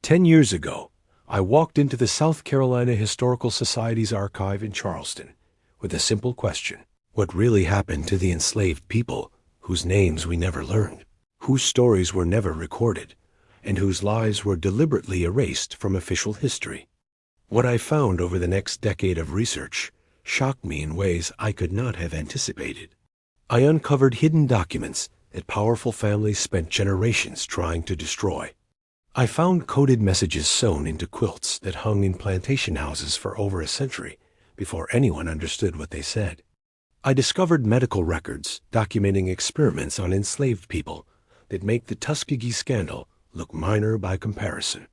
10 years ago, I walked into the South Carolina Historical Society's archive in Charleston with a simple question. What really happened to the enslaved people whose names we never learned, whose stories were never recorded, and whose lives were deliberately erased from official history? What I found over the next decade of research shocked me in ways I could not have anticipated. I uncovered hidden documents that powerful families spent generations trying to destroy. I found coded messages sewn into quilts that hung in plantation houses for over a century before anyone understood what they said. I discovered medical records documenting experiments on enslaved people that make the Tuskegee scandal look minor by comparison.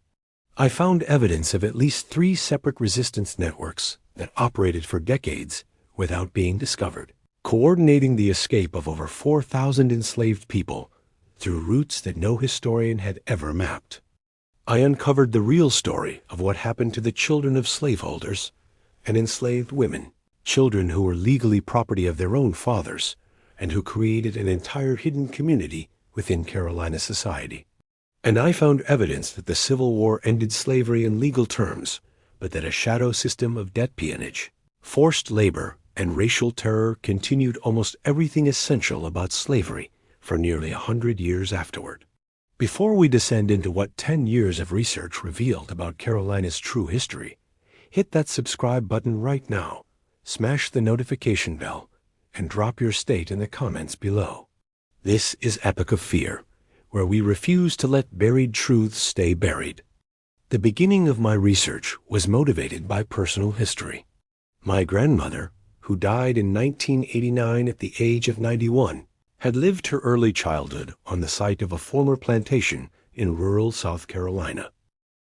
I found evidence of at least 3 separate resistance networks that operated for decades without being discovered, coordinating the escape of over 4,000 enslaved people through routes that no historian had ever mapped. I uncovered the real story of what happened to the children of slaveholders and enslaved women, children who were legally property of their own fathers and who created an entire hidden community within Carolina society. And I found evidence that the Civil War ended slavery in legal terms, but that a shadow system of debt peonage, forced labor, and racial terror continued almost everything essential about slavery for nearly 100 years afterward. Before we descend into what 10 years of research revealed about Carolina's true history, hit that subscribe button right now, smash the notification bell, and drop your state in the comments below. This is Epic of Fear, where we refuse to let buried truths stay buried. The beginning of my research was motivated by personal history. My grandmother, who died in 1989 at the age of 91, had lived her early childhood on the site of a former plantation in rural South Carolina.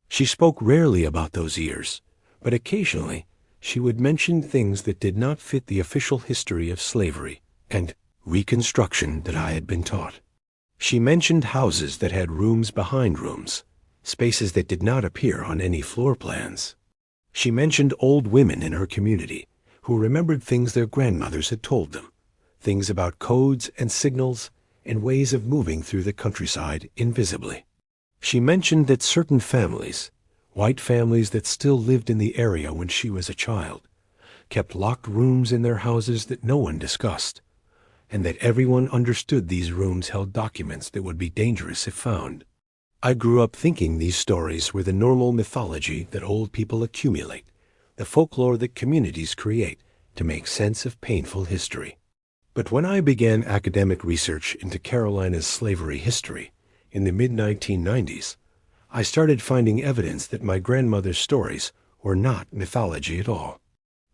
She spoke rarely about those years, but occasionally she would mention things that did not fit the official history of slavery and Reconstruction that I had been taught. She mentioned houses that had rooms behind rooms, spaces that did not appear on any floor plans. She mentioned old women in her community who remembered things their grandmothers had told them, things about codes and signals and ways of moving through the countryside invisibly. She mentioned that certain families, white families that still lived in the area when she was a child, kept locked rooms in their houses that no one discussed, and that everyone understood these rooms held documents that would be dangerous if found. I grew up thinking these stories were the normal mythology that old people accumulate, the folklore that communities create to make sense of painful history. But when I began academic research into Carolina's slavery history in the mid-1990s, I started finding evidence that my grandmother's stories were not mythology at all.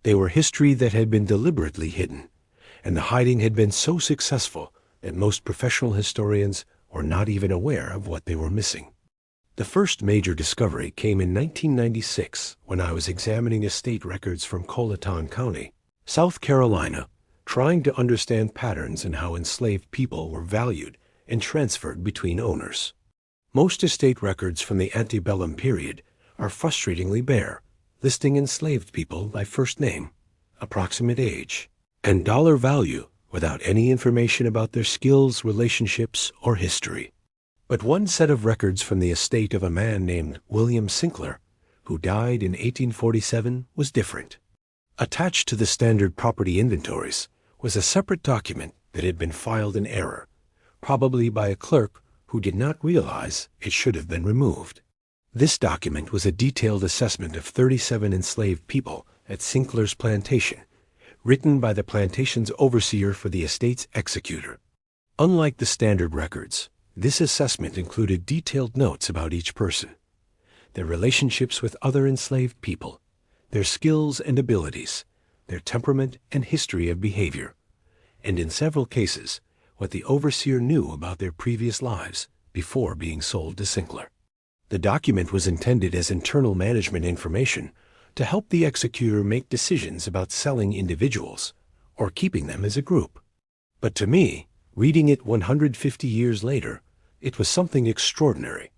They were history that had been deliberately hidden, and the hiding had been so successful that most professional historians were not even aware of what they were missing. The first major discovery came in 1996 when I was examining estate records from Colleton County, South Carolina, trying to understand patterns in how enslaved people were valued and transferred between owners. Most estate records from the antebellum period are frustratingly bare, listing enslaved people by first name, approximate age, and dollar value without any information about their skills, relationships, or history. But one set of records from the estate of a man named William Sinclair, who died in 1847, was different. Attached to the standard property inventories was a separate document that had been filed in error, probably by a clerk who did not realize it should have been removed. This document was a detailed assessment of 37 enslaved people at Sinclair's plantation, written by the plantation's overseer for the estate's executor. Unlike the standard records, this assessment included detailed notes about each person, their relationships with other enslaved people, their skills and abilities, their temperament and history of behavior, and in several cases, what the overseer knew about their previous lives before being sold to Sinclair. The document was intended as internal management information to help the executor make decisions about selling individuals or keeping them as a group. But to me, reading it 150 years later, it was something extraordinary.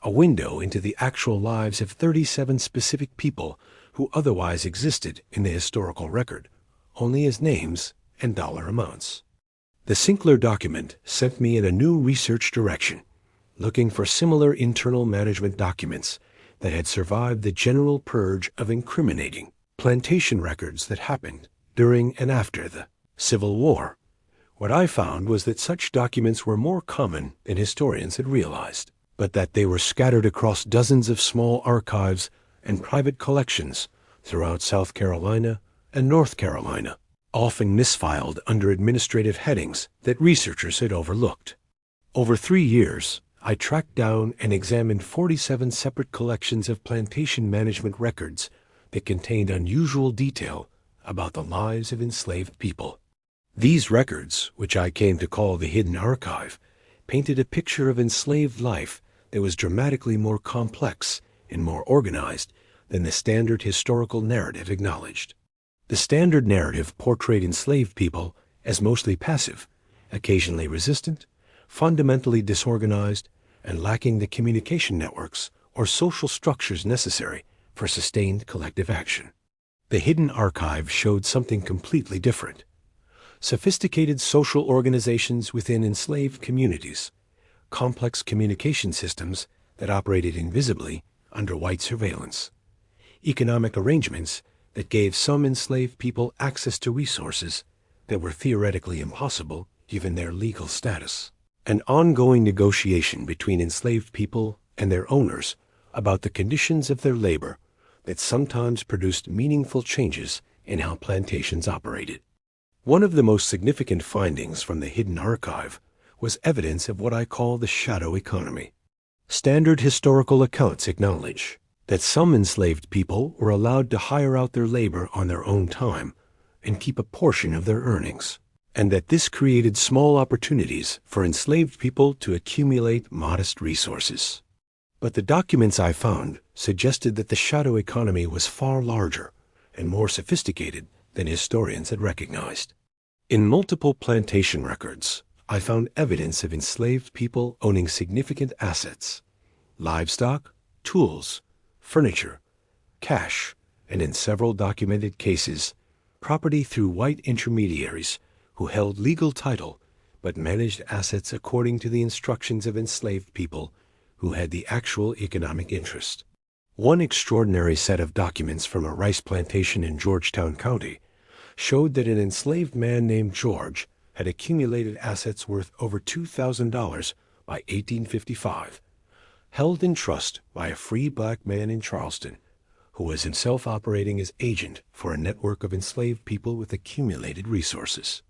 A window into the actual lives of 37 specific people who otherwise existed in the historical record, only as names and dollar amounts. The Sinclair document sent me in a new research direction, looking for similar internal management documents that had survived the general purge of incriminating plantation records that happened during and after the Civil War. What I found was that such documents were more common than historians had realized, but that they were scattered across dozens of small archives and private collections throughout South Carolina and North Carolina, often misfiled under administrative headings that researchers had overlooked. Over 3 years, I tracked down and examined 47 separate collections of plantation management records that contained unusual detail about the lives of enslaved people. These records, which I came to call the Hidden Archive, painted a picture of enslaved life that was dramatically more complex and more organized than the standard historical narrative acknowledged. The standard narrative portrayed enslaved people as mostly passive, occasionally resistant, fundamentally disorganized, and lacking the communication networks or social structures necessary for sustained collective action. The Hidden Archive showed something completely different. Sophisticated social organizations within enslaved communities, complex communication systems that operated invisibly under white surveillance, economic arrangements that gave some enslaved people access to resources that were theoretically impossible given their legal status, an ongoing negotiation between enslaved people and their owners about the conditions of their labor that sometimes produced meaningful changes in how plantations operated. One of the most significant findings from the Hidden Archive was evidence of what I call the shadow economy. Standard historical accounts acknowledge that some enslaved people were allowed to hire out their labor on their own time and keep a portion of their earnings, and that this created small opportunities for enslaved people to accumulate modest resources. But the documents I found suggested that the shadow economy was far larger and more sophisticated than historians had recognized. In multiple plantation records, I found evidence of enslaved people owning significant assets, livestock, tools, furniture, cash, and in several documented cases, property through white intermediaries who held legal title but managed assets according to the instructions of enslaved people who had the actual economic interest. One extraordinary set of documents from a rice plantation in Georgetown County showed that an enslaved man named George had accumulated assets worth over $2,000 by 1855, held in trust by a free black man in Charleston, who was himself operating as agent for a network of enslaved people with accumulated resources.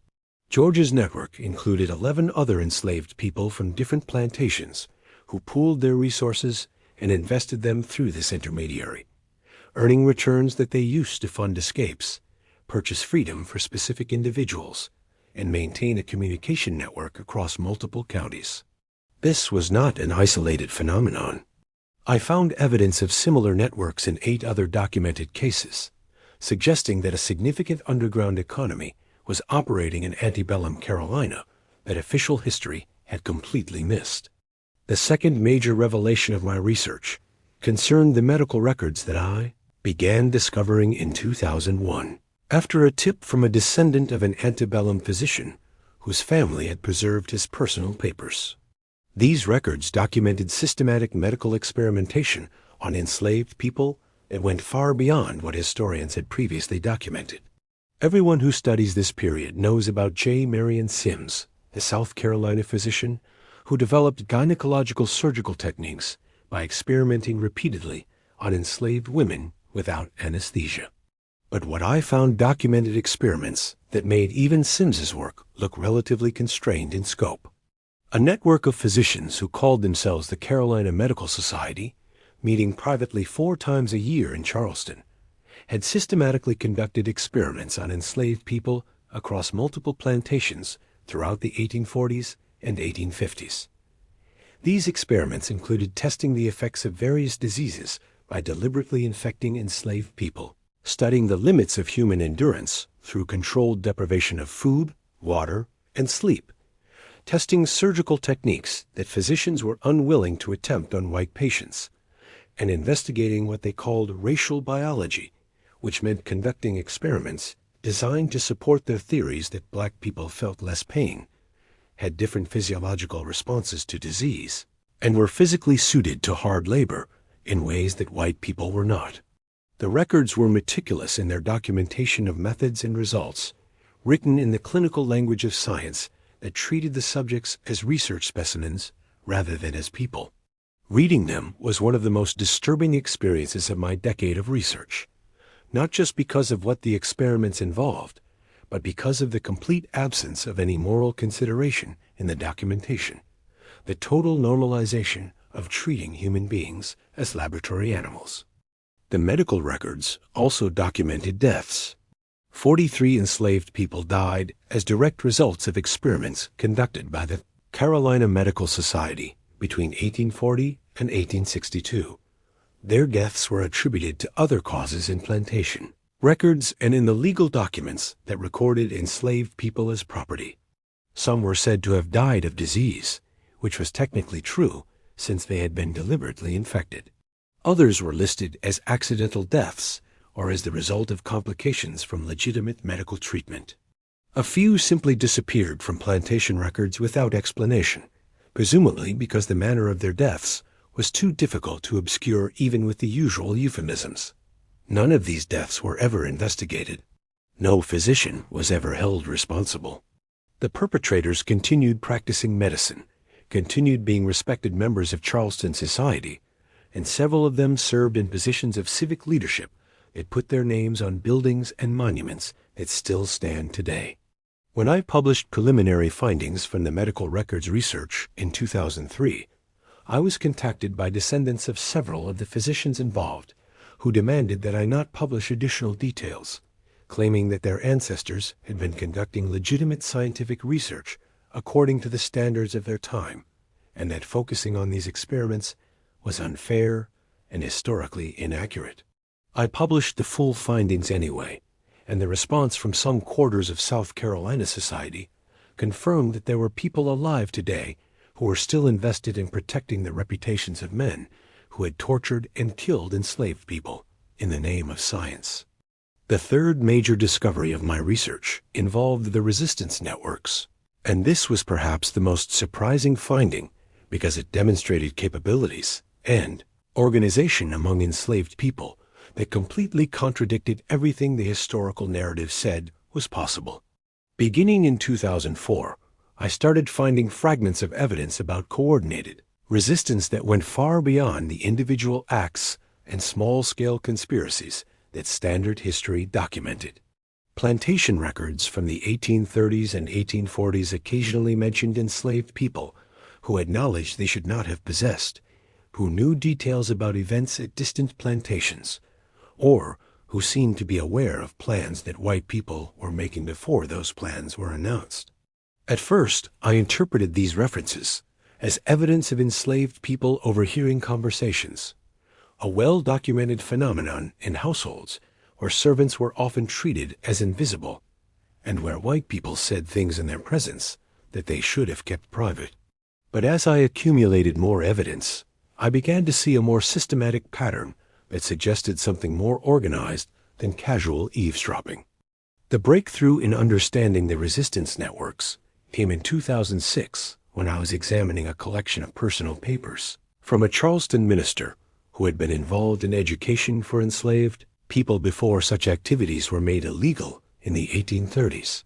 George's network included 11 other enslaved people from different plantations who pooled their resources and invested them through this intermediary, earning returns that they used to fund escapes, purchase freedom for specific individuals, and maintain a communication network across multiple counties. This was not an isolated phenomenon. I found evidence of similar networks in 8 other documented cases, suggesting that a significant underground economy was operating in antebellum Carolina that official history had completely missed. The second major revelation of my research concerned the medical records that I began discovering in 2001. After a tip from a descendant of an antebellum physician whose family had preserved his personal papers. These records documented systematic medical experimentation on enslaved people that went far beyond what historians had previously documented. Everyone who studies this period knows about J. Marion Sims, the South Carolina physician who developed gynecological surgical techniques by experimenting repeatedly on enslaved women without anesthesia. But what I found documented experiments that made even Sims's work look relatively constrained in scope. A network of physicians who called themselves the Carolina Medical Society, meeting privately 4 times a year in Charleston, had systematically conducted experiments on enslaved people across multiple plantations throughout the 1840s and 1850s. These experiments included testing the effects of various diseases by deliberately infecting enslaved people, studying the limits of human endurance through controlled deprivation of food, water, and sleep, testing surgical techniques that physicians were unwilling to attempt on white patients, and investigating what they called racial biology, which meant conducting experiments designed to support their theories that black people felt less pain, had different physiological responses to disease, and were physically suited to hard labor in ways that white people were not. The records were meticulous in their documentation of methods and results, written in the clinical language of science that treated the subjects as research specimens rather than as people. Reading them was one of the most disturbing experiences of my decade of research, not just because of what the experiments involved, but because of the complete absence of any moral consideration in the documentation, the total normalization of treating human beings as laboratory animals. The medical records also documented deaths. 43 enslaved people died as direct results of experiments conducted by the Carolina Medical Society between 1840 and 1862. Their deaths were attributed to other causes in plantation records and in the legal documents that recorded enslaved people as property. Some were said to have died of disease, which was technically true since they had been deliberately infected. Others were listed as accidental deaths or as the result of complications from legitimate medical treatment. A few simply disappeared from plantation records without explanation, presumably because the manner of their deaths was too difficult to obscure even with the usual euphemisms. None of these deaths were ever investigated. No physician was ever held responsible. The perpetrators continued practicing medicine, continued being respected members of Charleston society, and several of them served in positions of civic leadership that put their names on buildings and monuments that still stand today. When I published preliminary findings from the medical records research in 2003, I was contacted by descendants of several of the physicians involved who demanded that I not publish additional details, claiming that their ancestors had been conducting legitimate scientific research according to the standards of their time, and that focusing on these experiments was unfair and historically inaccurate. I published the full findings anyway, and the response from some quarters of South Carolina society confirmed that there were people alive today who were still invested in protecting the reputations of men who had tortured and killed enslaved people in the name of science. The third major discovery of my research involved the resistance networks, and this was perhaps the most surprising finding because it demonstrated capabilities and organization among enslaved people that completely contradicted everything the historical narrative said was possible. Beginning in 2004, I started finding fragments of evidence about coordinated resistance that went far beyond the individual acts and small-scale conspiracies that standard history documented. Plantation records from the 1830s and 1840s occasionally mentioned enslaved people who had knowledge they should not have possessed, who knew details about events at distant plantations, or who seemed to be aware of plans that white people were making before those plans were announced. At first, I interpreted these references as evidence of enslaved people overhearing conversations, a well-documented phenomenon in households where servants were often treated as invisible, and where white people said things in their presence that they should have kept private. But as I accumulated more evidence, I began to see a more systematic pattern that suggested something more organized than casual eavesdropping. The breakthrough in understanding the resistance networks came in 2006 when I was examining a collection of personal papers from a Charleston minister who had been involved in education for enslaved people before such activities were made illegal in the 1830s.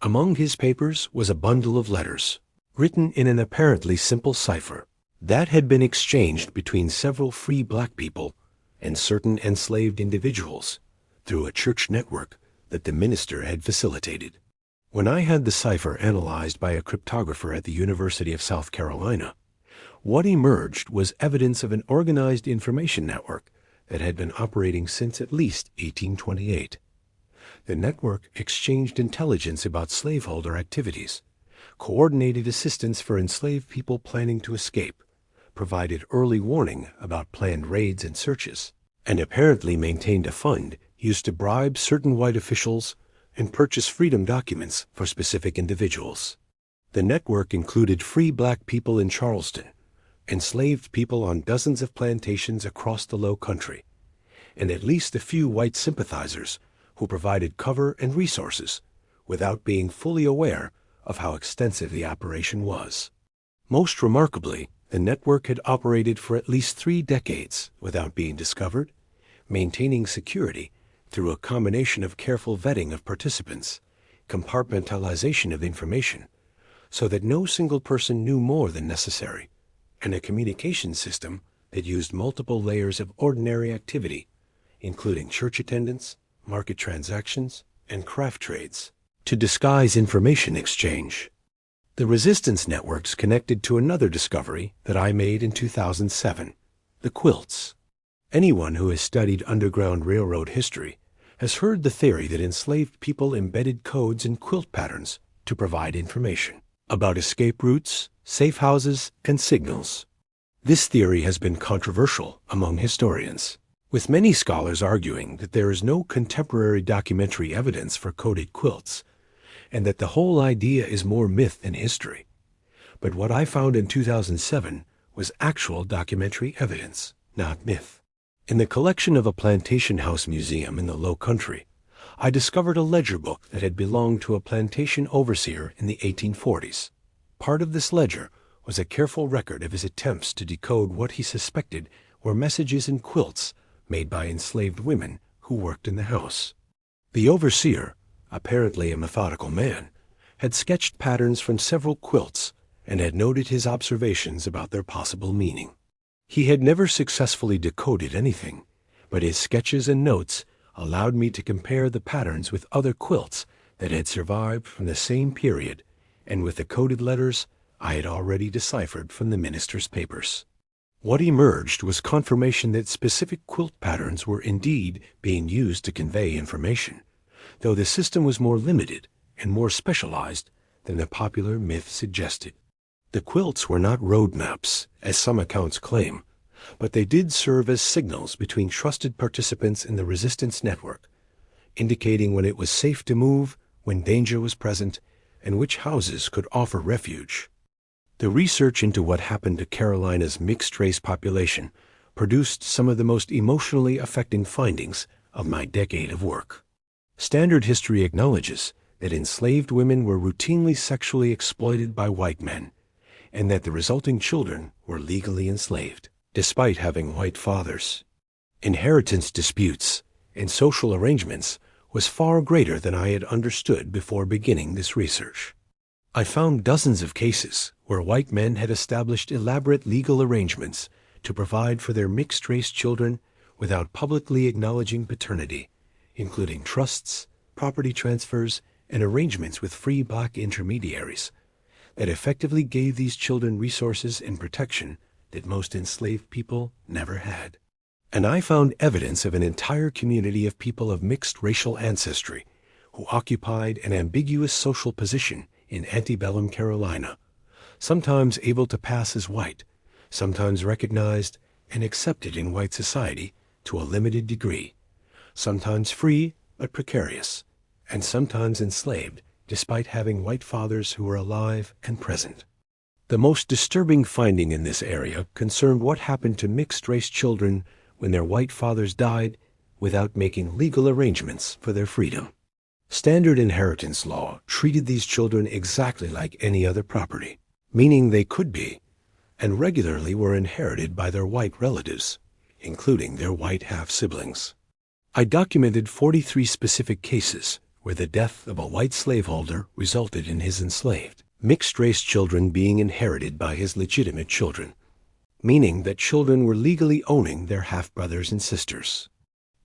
Among his papers was a bundle of letters, written in an apparently simple cipher, that had been exchanged between several free black people and certain enslaved individuals through a church network that the minister had facilitated. When I had the cipher analyzed by a cryptographer at the University of South Carolina, what emerged was evidence of an organized information network that had been operating since at least 1828. The network exchanged intelligence about slaveholder activities, coordinated assistance for enslaved people planning to escape, provided early warning about planned raids and searches, and apparently maintained a fund used to bribe certain white officials and purchase freedom documents for specific individuals. The network included free black people in Charleston, enslaved people on dozens of plantations across the Low Country, and at least a few white sympathizers who provided cover and resources without being fully aware of how extensive the operation was. Most remarkably, The network had operated for at least 3 decades without being discovered, maintaining security through a combination of careful vetting of participants, compartmentalization of information, so that no single person knew more than necessary, and a communication system that used multiple layers of ordinary activity, including church attendance, market transactions, and craft trades, to disguise information exchange. The resistance networks connected to another discovery that I made in 2007, the quilts. Anyone who has studied Underground Railroad history has heard the theory that enslaved people embedded codes in quilt patterns to provide information about escape routes, safe houses, and signals. This theory has been controversial among historians, with many scholars arguing that there is no contemporary documentary evidence for coded quilts, and that the whole idea is more myth than history. But what I found in 2007 was actual documentary evidence, not myth. In the collection of a plantation house museum in the Low Country, I discovered a ledger book that had belonged to a plantation overseer in the 1840s. Part of this ledger was a careful record of his attempts to decode what he suspected were messages in quilts made by enslaved women who worked in the house. The overseer, apparently a methodical man, had sketched patterns from several quilts and had noted his observations about their possible meaning. He had never successfully decoded anything, but his sketches and notes allowed me to compare the patterns with other quilts that had survived from the same period and with the coded letters I had already deciphered from the minister's papers. What emerged was confirmation that specific quilt patterns were indeed being used to convey information, though the system was more limited and more specialized than the popular myth suggested. The quilts were not road maps, as some accounts claim, but they did serve as signals between trusted participants in the resistance network, indicating when it was safe to move, when danger was present, and which houses could offer refuge. The research into what happened to Carolina's mixed-race population produced some of the most emotionally affecting findings of my decade of work. Standard history acknowledges that enslaved women were routinely sexually exploited by white men, and that the resulting children were legally enslaved, despite having white fathers. Inheritance disputes and social arrangements was far greater than I had understood before beginning this research. I found dozens of cases where white men had established elaborate legal arrangements to provide for their mixed-race children without publicly acknowledging paternity, including trusts, property transfers, and arrangements with free black intermediaries that effectively gave these children resources and protection that most enslaved people never had. And I found evidence of an entire community of people of mixed racial ancestry who occupied an ambiguous social position in antebellum Carolina, sometimes able to pass as white, sometimes recognized and accepted in white society to a limited degree, sometimes free but precarious, and sometimes enslaved despite having white fathers who were alive and present. The most disturbing finding in this area concerned what happened to mixed-race children when their white fathers died without making legal arrangements for their freedom. Standard inheritance law treated these children exactly like any other property, meaning they could be, and regularly were inherited by their white relatives, including their white half-siblings. I documented 43 specific cases where the death of a white slaveholder resulted in his enslaved, mixed-race children being inherited by his legitimate children, meaning that children were legally owning their half-brothers and sisters.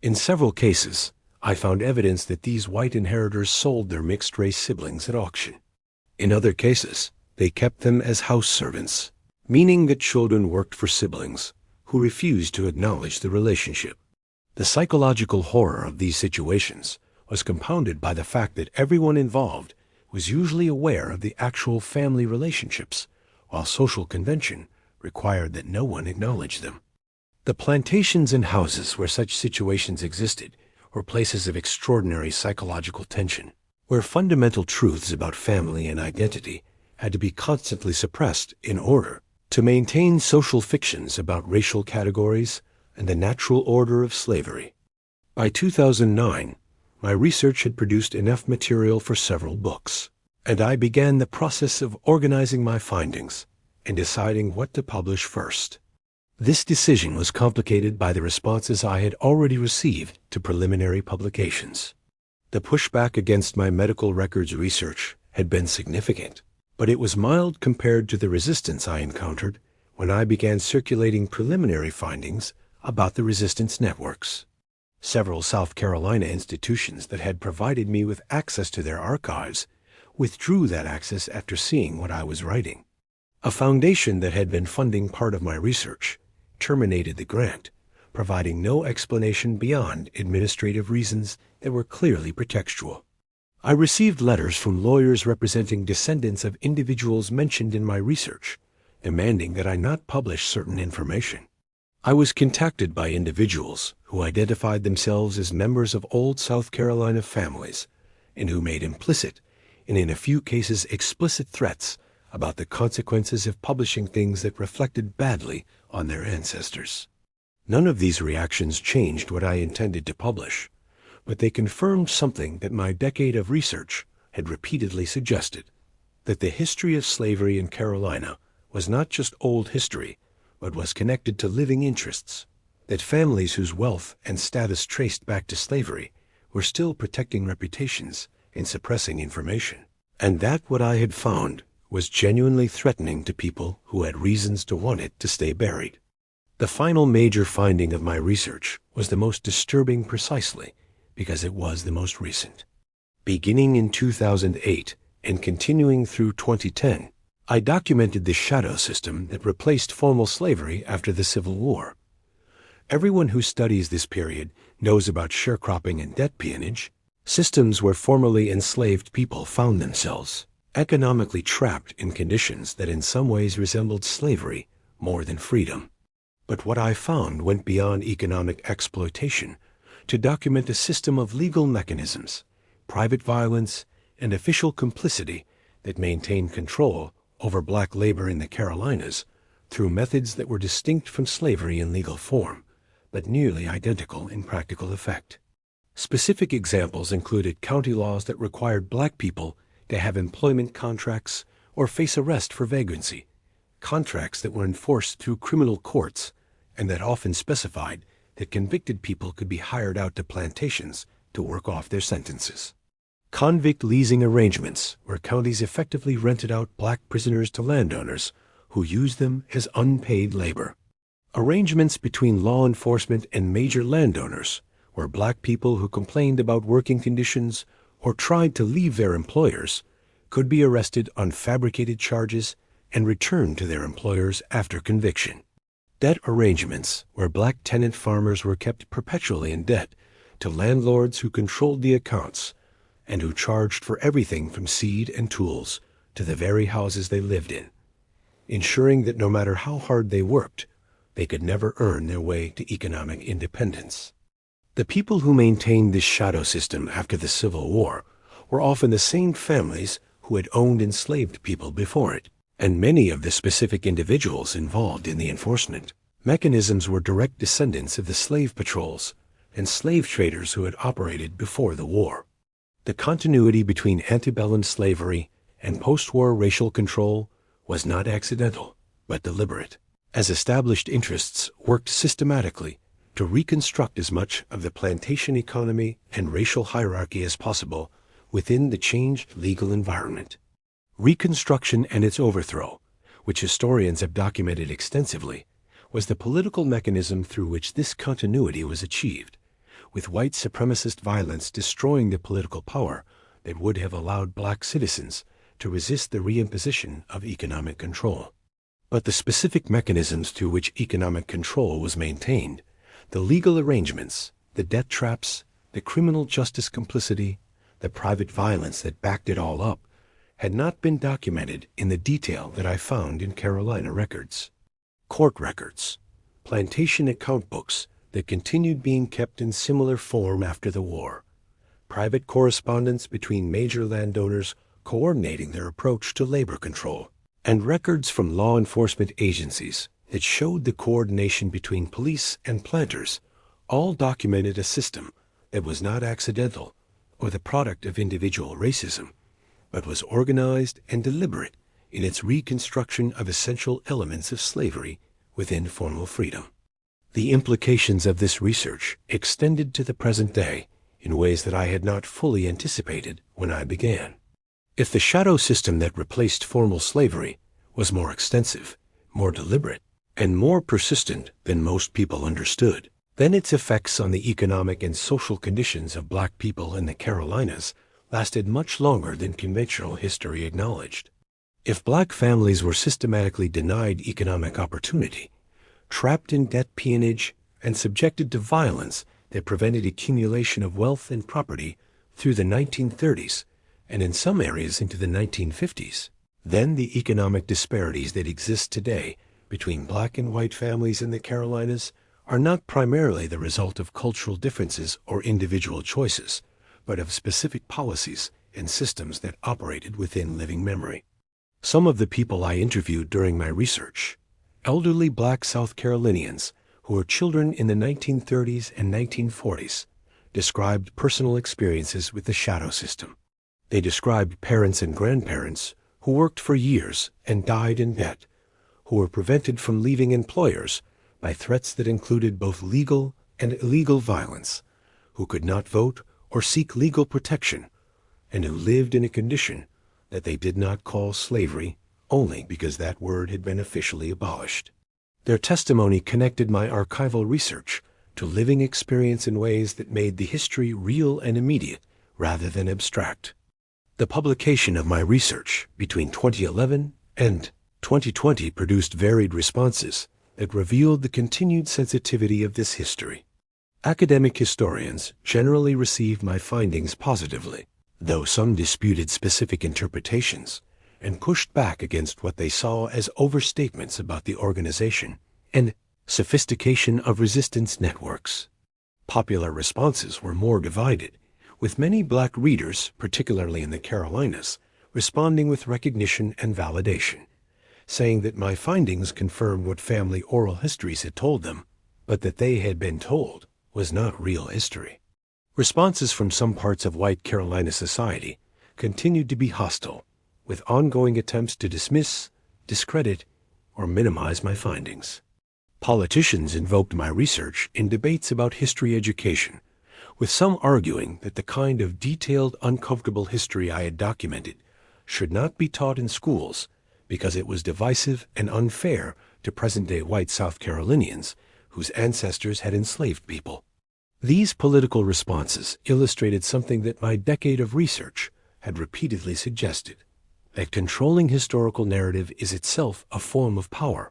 In several cases, I found evidence that these white inheritors sold their mixed-race siblings at auction. In other cases, they kept them as house servants, meaning that children worked for siblings who refused to acknowledge the relationship. The psychological horror of these situations was compounded by the fact that everyone involved was usually aware of the actual family relationships, while social convention required that no one acknowledge them. The plantations and houses where such situations existed were places of extraordinary psychological tension, where fundamental truths about family and identity had to be constantly suppressed in order to maintain social fictions about racial categories and the natural order of slavery. By 2009, my research had produced enough material for several books, and I began the process of organizing my findings and deciding what to publish first. This decision was complicated by the responses I had already received to preliminary publications. The pushback against my medical records research had been significant, but it was mild compared to the resistance I encountered when I began circulating preliminary findings about the resistance networks. Several South Carolina institutions that had provided me with access to their archives withdrew that access after seeing what I was writing. A foundation that had been funding part of my research terminated the grant, providing no explanation beyond administrative reasons that were clearly pretextual. I received letters from lawyers representing descendants of individuals mentioned in my research, demanding that I not publish certain information. I was contacted by individuals who identified themselves as members of old South Carolina families and who made implicit, and in a few cases explicit threats about the consequences of publishing things that reflected badly on their ancestors. None of these reactions changed what I intended to publish, but they confirmed something that my decade of research had repeatedly suggested, that the history of slavery in Carolina was not just old history, but was connected to living interests, that families whose wealth and status traced back to slavery were still protecting reputations and suppressing information, and that what I had found was genuinely threatening to people who had reasons to want it to stay buried. The final major finding of my research was the most disturbing precisely because it was the most recent. Beginning in 2008 and continuing through 2010, I documented the shadow system that replaced formal slavery after the Civil War. Everyone who studies this period knows about sharecropping and debt peonage, systems where formerly enslaved people found themselves economically trapped in conditions that in some ways resembled slavery more than freedom. But what I found went beyond economic exploitation to document a system of legal mechanisms, private violence, and official complicity that maintained control over black labor in the Carolinas through methods that were distinct from slavery in legal form, but nearly identical in practical effect. Specific examples included county laws that required black people to have employment contracts or face arrest for vagrancy, contracts that were enforced through criminal courts and that often specified that convicted people could be hired out to plantations to work off their sentences. Convict leasing arrangements where counties effectively rented out black prisoners to landowners who used them as unpaid labor. Arrangements between law enforcement and major landowners where black people who complained about working conditions or tried to leave their employers could be arrested on fabricated charges and returned to their employers after conviction. Debt arrangements where black tenant farmers were kept perpetually in debt to landlords who controlled the accounts and who charged for everything from seed and tools to the very houses they lived in, ensuring that no matter how hard they worked, they could never earn their way to economic independence. The people who maintained this shadow system after the Civil War were often the same families who had owned enslaved people before it, and many of the specific individuals involved in the enforcement mechanisms were direct descendants of the slave patrols and slave traders who had operated before the war. The continuity between antebellum slavery and post-war racial control was not accidental, but deliberate, as established interests worked systematically to reconstruct as much of the plantation economy and racial hierarchy as possible within the changed legal environment. Reconstruction and its overthrow, which historians have documented extensively, was the political mechanism through which this continuity was achieved, with white supremacist violence destroying the political power that would have allowed black citizens to resist the reimposition of economic control. But the specific mechanisms through which economic control was maintained, the legal arrangements, the debt traps, the criminal justice complicity, the private violence that backed it all up, had not been documented in the detail that I found in Carolina records. Court records, plantation account books that continued being kept in similar form after the war, private correspondence between major landowners coordinating their approach to labor control, and records from law enforcement agencies that showed the coordination between police and planters all documented a system that was not accidental or the product of individual racism, but was organized and deliberate in its reconstruction of essential elements of slavery within formal freedom. The implications of this research extended to the present day in ways that I had not fully anticipated when I began. If the shadow system that replaced formal slavery was more extensive, more deliberate, and more persistent than most people understood, then its effects on the economic and social conditions of black people in the Carolinas lasted much longer than conventional history acknowledged. If black families were systematically denied economic opportunity, trapped in debt peonage, and subjected to violence that prevented accumulation of wealth and property through the 1930s, and in some areas into the 1950s, then the economic disparities that exist today between black and white families in the Carolinas are not primarily the result of cultural differences or individual choices, but of specific policies and systems that operated within living memory. Some of the people I interviewed during my research, elderly black South Carolinians who were children in the 1930s and 1940s, described personal experiences with the shadow system. They described parents and grandparents who worked for years and died in debt, who were prevented from leaving employers by threats that included both legal and illegal violence, who could not vote or seek legal protection, and who lived in a condition that they did not call slavery only because that word had been officially abolished. Their testimony connected my archival research to living experience in ways that made the history real and immediate rather than abstract. The publication of my research between 2011 and 2020 produced varied responses that revealed the continued sensitivity of this history. Academic historians generally received my findings positively, though some disputed specific interpretations and pushed back against what they saw as overstatements about the organization and sophistication of resistance networks. Popular responses were more divided, with many black readers, particularly in the Carolinas, responding with recognition and validation, saying that my findings confirmed what family oral histories had told them, but that they had been told was not real history. Responses from some parts of white Carolina society continued to be hostile, with ongoing attempts to dismiss, discredit, or minimize my findings. Politicians invoked my research in debates about history education, with some arguing that the kind of detailed, uncomfortable history I had documented should not be taught in schools because it was divisive and unfair to present-day white South Carolinians whose ancestors had enslaved people. These political responses illustrated something that my decade of research had repeatedly suggested, that controlling historical narrative is itself a form of power,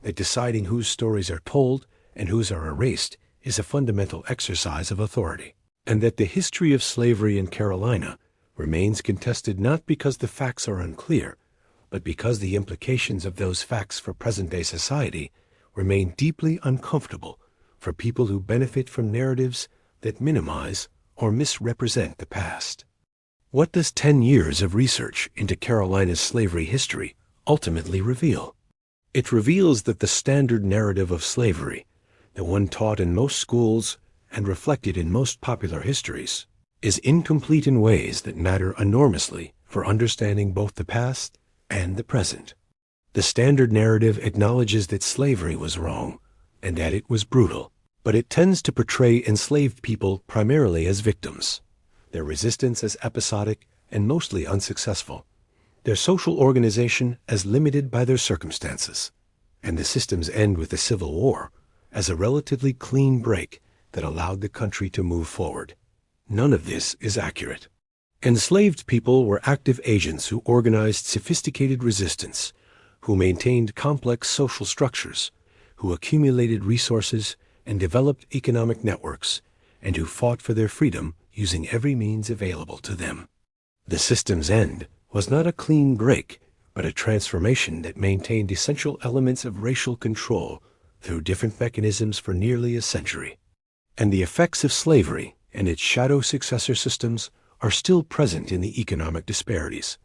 that deciding whose stories are told and whose are erased is a fundamental exercise of authority, and that the history of slavery in Carolina remains contested not because the facts are unclear, but because the implications of those facts for present-day society remain deeply uncomfortable for people who benefit from narratives that minimize or misrepresent the past. What does 10 years of research into Carolina's slavery history ultimately reveal? It reveals that the standard narrative of slavery, the one taught in most schools and reflected in most popular histories, is incomplete in ways that matter enormously for understanding both the past and the present. The standard narrative acknowledges that slavery was wrong and that it was brutal, but it tends to portray enslaved people primarily as victims, their resistance as episodic and mostly unsuccessful, their social organization as limited by their circumstances, and the system's end with the Civil War as a relatively clean break that allowed the country to move forward. None of this is accurate. Enslaved people were active agents who organized sophisticated resistance, who maintained complex social structures, who accumulated resources and developed economic networks, and who fought for their freedom using every means available to them. The system's end was not a clean break, but a transformation that maintained essential elements of racial control through different mechanisms for nearly a century. And the effects of slavery and its shadow successor systems are still present in the economic disparities,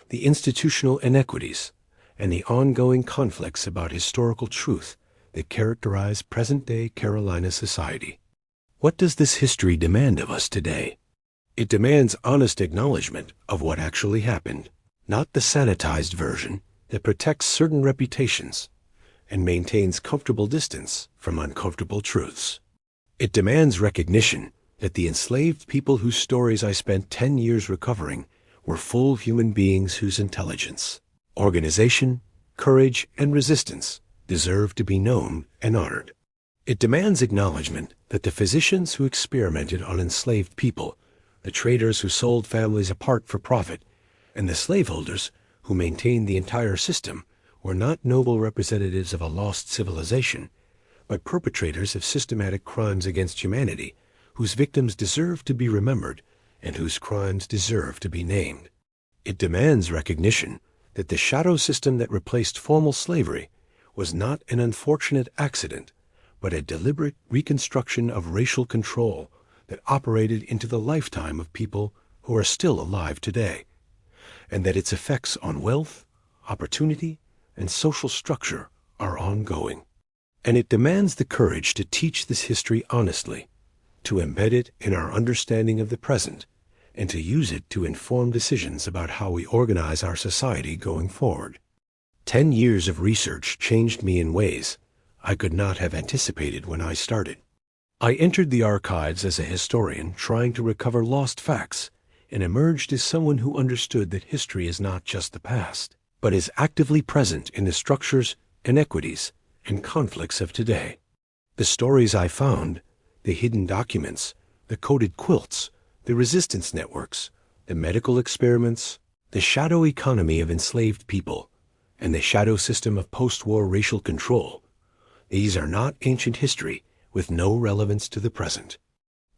the institutional inequities, and the ongoing conflicts about historical truth that characterize present-day Carolina society. What does this history demand of us today? It demands honest acknowledgement of what actually happened, not the sanitized version that protects certain reputations and maintains comfortable distance from uncomfortable truths. It demands recognition that the enslaved people whose stories I spent 10 years recovering were full human beings whose intelligence, organization, courage, and resistance deserve to be known and honored. It demands acknowledgement that the physicians who experimented on enslaved people, the traders who sold families apart for profit, and the slaveholders who maintained the entire system were not noble representatives of a lost civilization, but perpetrators of systematic crimes against humanity, whose victims deserve to be remembered and whose crimes deserve to be named. It demands recognition that the shadow system that replaced formal slavery was not an unfortunate accident, but a deliberate reconstruction of racial control that operated into the lifetime of people who are still alive today, and that its effects on wealth, opportunity, and social structure are ongoing. And it demands the courage to teach this history honestly, to embed it in our understanding of the present, and to use it to inform decisions about how we organize our society going forward. 10 years of research changed me in ways I could not have anticipated when I started. I entered the archives as a historian trying to recover lost facts and emerged as someone who understood that history is not just the past, but is actively present in the structures, inequities, and conflicts of today. The stories I found, the hidden documents, the coded quilts, the resistance networks, the medical experiments, the shadow economy of enslaved people, and the shadow system of post-war racial control, these are not ancient history with no relevance to the present.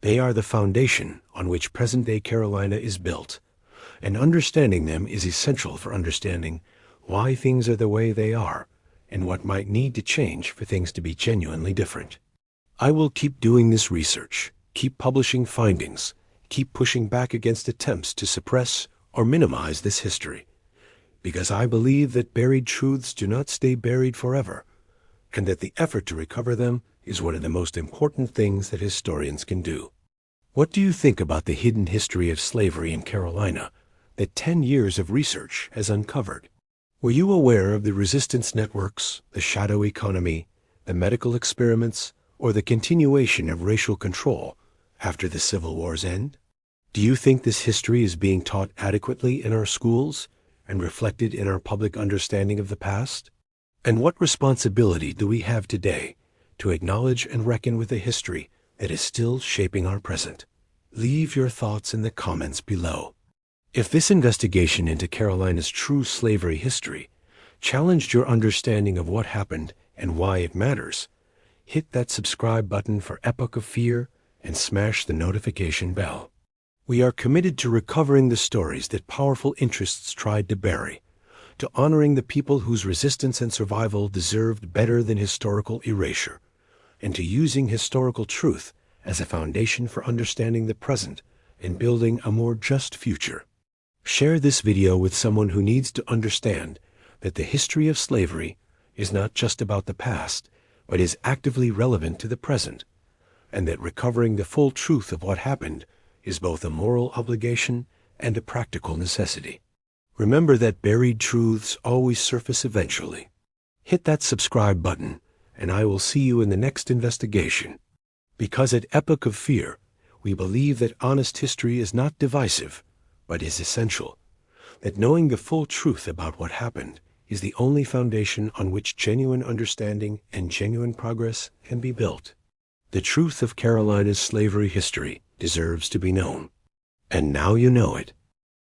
They are the foundation on which present-day Carolina is built, and understanding them is essential for understanding why things are the way they are and what might need to change for things to be genuinely different. I will keep doing this research, keep publishing findings, keep pushing back against attempts to suppress or minimize this history, because I believe that buried truths do not stay buried forever, and that the effort to recover them is one of the most important things that historians can do. What do you think about the hidden history of slavery in Carolina that 10 years of research has uncovered? Were you aware of the resistance networks, the shadow economy, the medical experiments, or the continuation of racial control after the Civil War's end? Do you think this history is being taught adequately in our schools and reflected in our public understanding of the past? And what responsibility do we have today to acknowledge and reckon with a history that is still shaping our present? Leave your thoughts in the comments below. If this investigation into Carolina's true slavery history challenged your understanding of what happened and why it matters, hit that subscribe button for Epoch of Fear and smash the notification bell. We are committed to recovering the stories that powerful interests tried to bury, to honoring the people whose resistance and survival deserved better than historical erasure, and to using historical truth as a foundation for understanding the present and building a more just future. Share this video with someone who needs to understand that the history of slavery is not just about the past, but is actively relevant to the present, and that recovering the full truth of what happened is both a moral obligation and a practical necessity. Remember that buried truths always surface eventually. Hit that subscribe button, and I will see you in the next investigation. Because at Epoch of Fear, we believe that honest history is not divisive, but is essential. That knowing the full truth about what happened is the only foundation on which genuine understanding and genuine progress can be built. The truth of Carolina's slavery history deserves to be known. And now you know it.